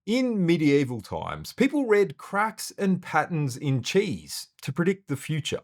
In medieval times, people read cracks and patterns in cheese to predict the future.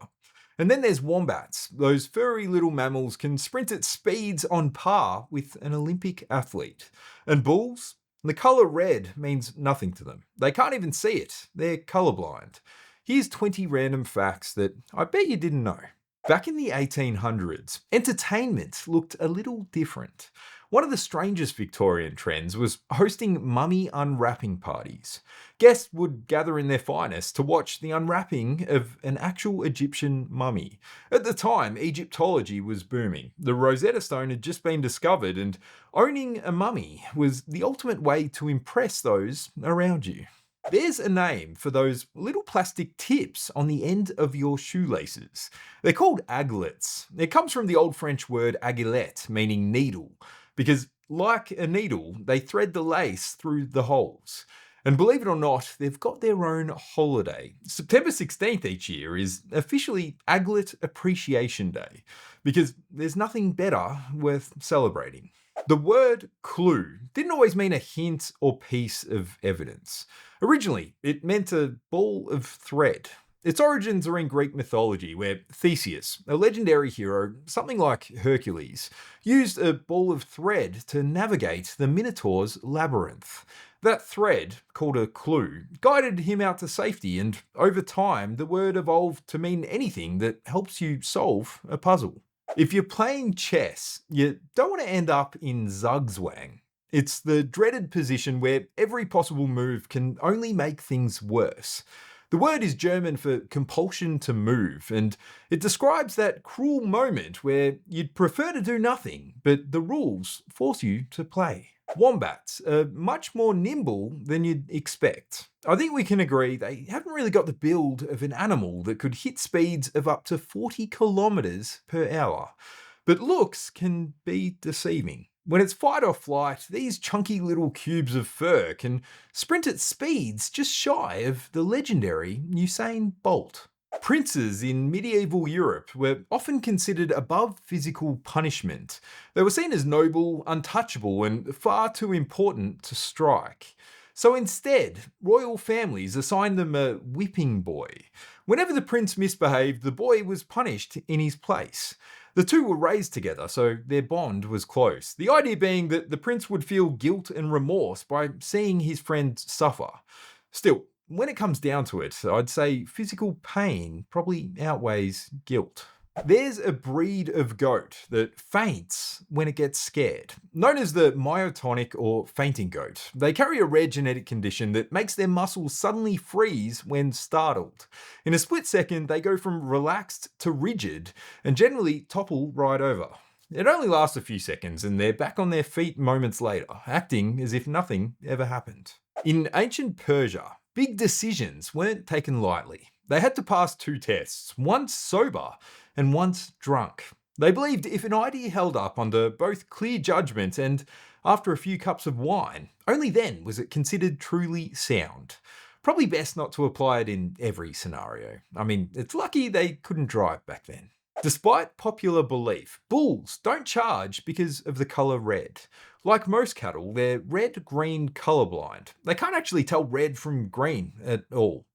And then there's wombats. Those furry little mammals can sprint at speeds on par with an Olympic athlete. And bulls? The colour red means nothing to them. They can't even see it. They're colourblind. Here's 20 random facts that I bet you didn't know. Back in the 1800s, entertainment looked a little different. One of the strangest Victorian trends was hosting mummy unwrapping parties. Guests would gather in their finest to watch the unwrapping of an actual Egyptian mummy. At the time, Egyptology was booming. The Rosetta Stone had just been discovered, and owning a mummy was the ultimate way to impress those around you. There's a name for those little plastic tips on the end of your shoelaces. They're called aglets. It comes from the Old French word aglet, meaning needle, because like a needle, they thread the lace through the holes. And believe it or not, they've got their own holiday. September 16th each year is officially Aglet Appreciation Day, because there's nothing better worth celebrating. The word clue didn't always mean a hint or piece of evidence. Originally, it meant a ball of thread. Its origins are in Greek mythology, where Theseus, a legendary hero, something like Hercules, used a ball of thread to navigate the Minotaur's labyrinth. That thread, called a clue, guided him out to safety, and over time, the word evolved to mean anything that helps you solve a puzzle. If you're playing chess, you don't want to end up in Zugzwang. It's the dreaded position where every possible move can only make things worse. The word is German for compulsion to move, and it describes that cruel moment where you'd prefer to do nothing, but the rules force you to play. Wombats are much more nimble than you'd expect. I think we can agree they haven't really got the build of an animal that could hit speeds of up to 40 kilometers per hour. But looks can be deceiving. When it's fight or flight, these chunky little cubes of fur can sprint at speeds just shy of the legendary Usain Bolt. Princes in medieval Europe were often considered above physical punishment. They were seen as noble, untouchable, and far too important to strike. So instead, royal families assigned them a whipping boy. Whenever the prince misbehaved, the boy was punished in his place. The two were raised together, so their bond was close. The idea being that the prince would feel guilt and remorse by seeing his friend suffer. Still, when it comes down to it, I'd say physical pain probably outweighs guilt. There's a breed of goat that faints when it gets scared, known as the myotonic or fainting goat. They carry a rare genetic condition that makes their muscles suddenly freeze when startled. In a split second, they go from relaxed to rigid and generally topple right over. It only lasts a few seconds and they're back on their feet moments later, acting as if nothing ever happened. In ancient Persia, big decisions weren't taken lightly. They had to pass two tests, once sober and once drunk. They believed if an idea held up under both clear judgment and after a few cups of wine, only then was it considered truly sound. Probably best not to apply it in every scenario. I mean, it's lucky they couldn't drive back then. Despite popular belief, bulls don't charge because of the colour red. Like most cattle, they're red-green colourblind. They can't actually tell red from green at all.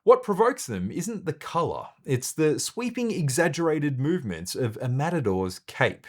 What provokes them isn't the colour, it's the sweeping, exaggerated movements of a matador's cape.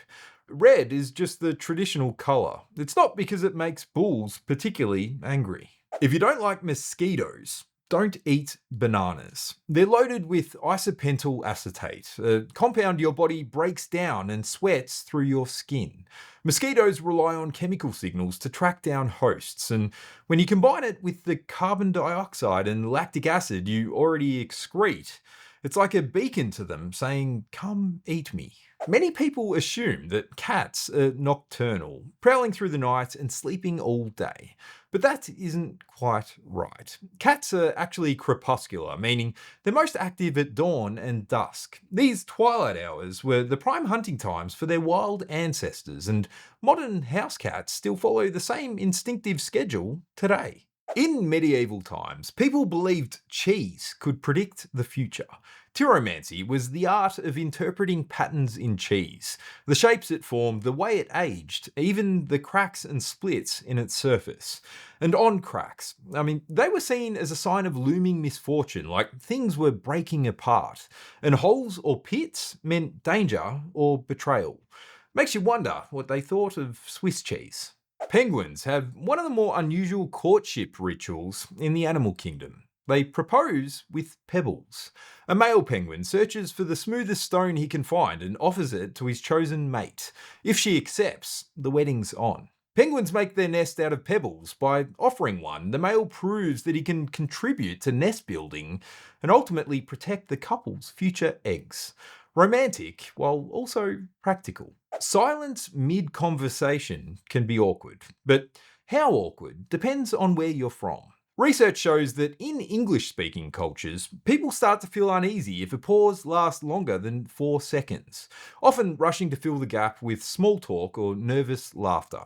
Red is just the traditional colour. It's not because it makes bulls particularly angry. If you don't like mosquitoes, don't eat bananas. They're loaded with isopentyl acetate, a compound your body breaks down and sweats through your skin. Mosquitoes rely on chemical signals to track down hosts, and when you combine it with the carbon dioxide and lactic acid you already excrete, it's like a beacon to them saying, "Come eat me." Many people assume that cats are nocturnal, prowling through the night and sleeping all day. But that isn't quite right. Cats are actually crepuscular, meaning they're most active at dawn and dusk. These twilight hours were the prime hunting times for their wild ancestors, and modern house cats still follow the same instinctive schedule today. In medieval times, people believed cheese could predict the future. Tyromancy was the art of interpreting patterns in cheese, the shapes it formed, the way it aged, even the cracks and splits in its surface. And on cracks, they were seen as a sign of looming misfortune, like things were breaking apart. And holes or pits meant danger or betrayal. Makes you wonder what they thought of Swiss cheese. Penguins have one of the more unusual courtship rituals in the animal kingdom. They propose with pebbles. A male penguin searches for the smoothest stone he can find and offers it to his chosen mate. If she accepts, the wedding's on. Penguins make their nest out of pebbles. By offering one, the male proves that he can contribute to nest building and ultimately protect the couple's future eggs. Romantic, while also practical. Silence mid-conversation can be awkward, but how awkward depends on where you're from. Research shows that in English-speaking cultures, people start to feel uneasy if a pause lasts longer than 4 seconds, often rushing to fill the gap with small talk or nervous laughter.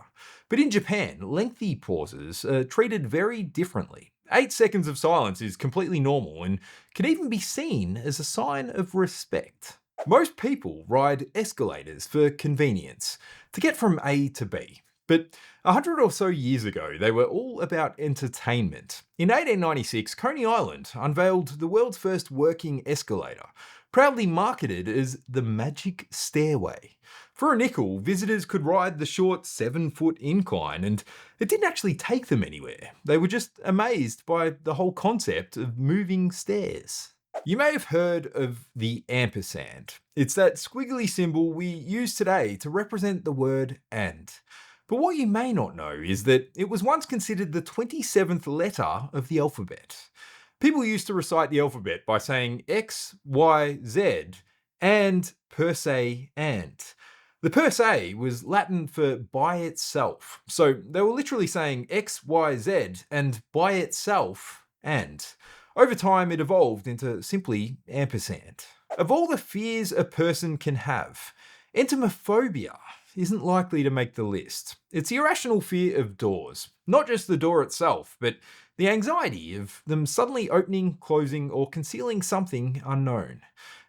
But in Japan, lengthy pauses are treated very differently. 8 seconds of silence is completely normal and can even be seen as a sign of respect. Most people ride escalators for convenience, to get from A to B. But 100 or so years ago, they were all about entertainment. In 1896, Coney Island unveiled the world's first working escalator, proudly marketed as the Magic Stairway. For a nickel, visitors could ride the short 7-foot incline, and it didn't actually take them anywhere. They were just amazed by the whole concept of moving stairs. You may have heard of the ampersand. It's that squiggly symbol we use today to represent the word and. But what you may not know is that it was once considered the 27th letter of the alphabet. People used to recite the alphabet by saying X, Y, Z, and per se and. The per se was Latin for by itself. So they were literally saying X, Y, Z, and by itself and. Over time, it evolved into simply ampersand. Of all the fears a person can have, entomophobia isn't likely to make the list. It's the irrational fear of doors. Not just the door itself, but the anxiety of them suddenly opening, closing, or concealing something unknown.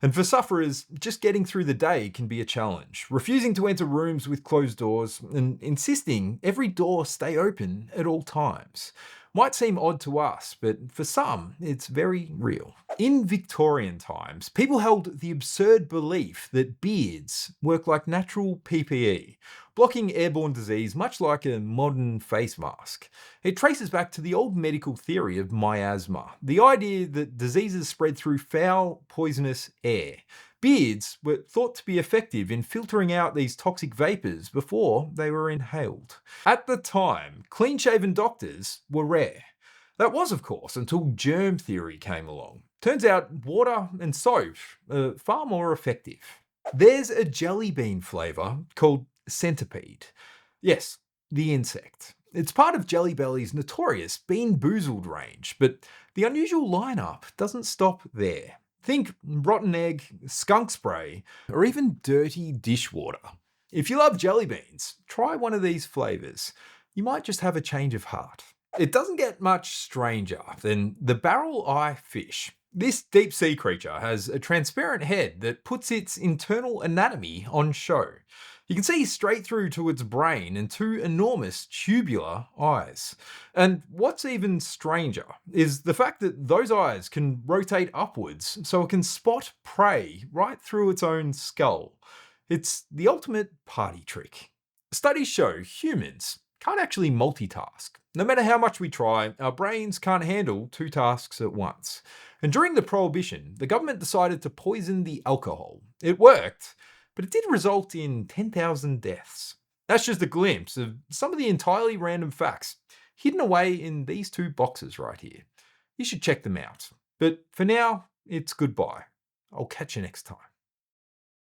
And for sufferers, just getting through the day can be a challenge. Refusing to enter rooms with closed doors and insisting every door stay open at all times. Might seem odd to us, but for some, it's very real. In Victorian times, people held the absurd belief that beards work like natural PPE, blocking airborne disease much like a modern face mask. It traces back to the old medical theory of miasma, the idea that diseases spread through foul, poisonous air. Beards were thought to be effective in filtering out these toxic vapors before they were inhaled. At the time, clean-shaven doctors were rare. That was, of course, until germ theory came along. Turns out water and soap are far more effective. There's a jelly bean flavour called centipede. Yes, the insect. It's part of Jelly Belly's notorious Bean Boozled range, but the unusual lineup doesn't stop there. Think rotten egg, skunk spray, or even dirty dishwater. If you love jelly beans, try one of these flavours. You might just have a change of heart. It doesn't get much stranger than the Barreleye fish. This deep sea creature has a transparent head that puts its internal anatomy on show. You can see straight through to its brain and 2 enormous tubular eyes. And what's even stranger is the fact that those eyes can rotate upwards so it can spot prey right through its own skull. It's the ultimate party trick. Studies show humans can't actually multitask. No matter how much we try, our brains can't handle 2 tasks at once. And during the Prohibition, the government decided to poison the alcohol. It worked, but it did result in 10,000 deaths. That's just a glimpse of some of the entirely random facts hidden away in these 2 boxes right here. You should check them out. But for now, it's goodbye. I'll catch you next time.